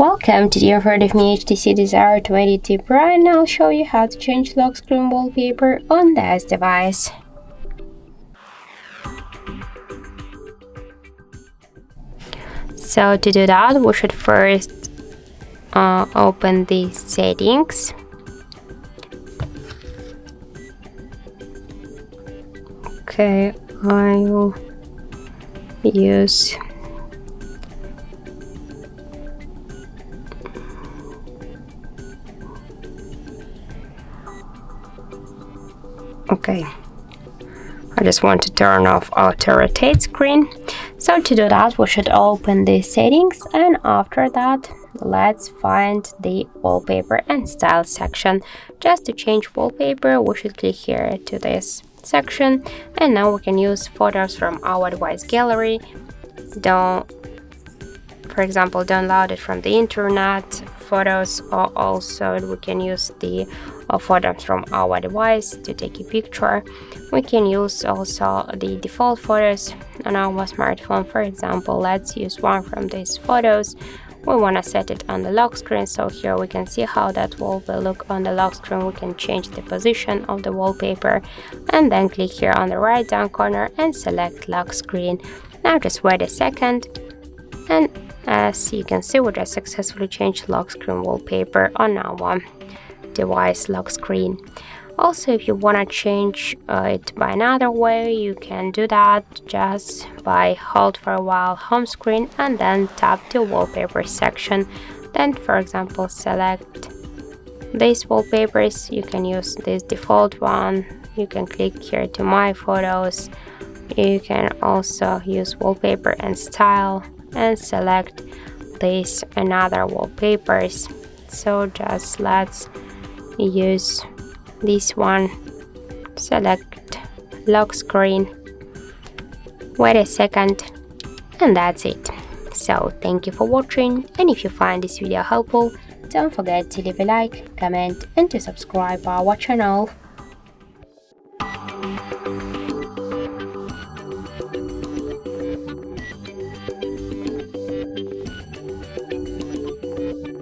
Welcome, today you've heard of me, HTC Desire 22 Pro, and I'll show you how to change lock screen wallpaper on this device. So to do that, we should first open the settings. Okay, I'll use I just want to turn off auto rotate screen. So to do that, we should open the settings, and after that, let's find the wallpaper and style section. Just to change wallpaper, we should click here to this section, and now we can use photos from our device gallery. For example, download it from the internet photos, or also we can use the photos from our device to take a picture. We can use also the default photos on our smartphone. For example, let's use one from these photos. We want to set it on the lock screen, so here we can see how that will look on the lock screen. We can change the position of the wallpaper and then click here on the right down corner and select lock screen. Now just wait a second, and as you can see, we just successfully changed lock screen wallpaper on our device lock screen. Also, if you want to change it by another way, you can do that just by hold for a while home screen and then tap the wallpaper section. Then, for example, select these wallpapers. You can use this default one. You can click here to my photos. You can also use wallpaper and style and select these another wallpapers. So just let's use this one, select lock screen, wait a second, and that's it. So thank you for watching, and if you find this video helpful, don't forget to leave a like, comment and to subscribe our channel.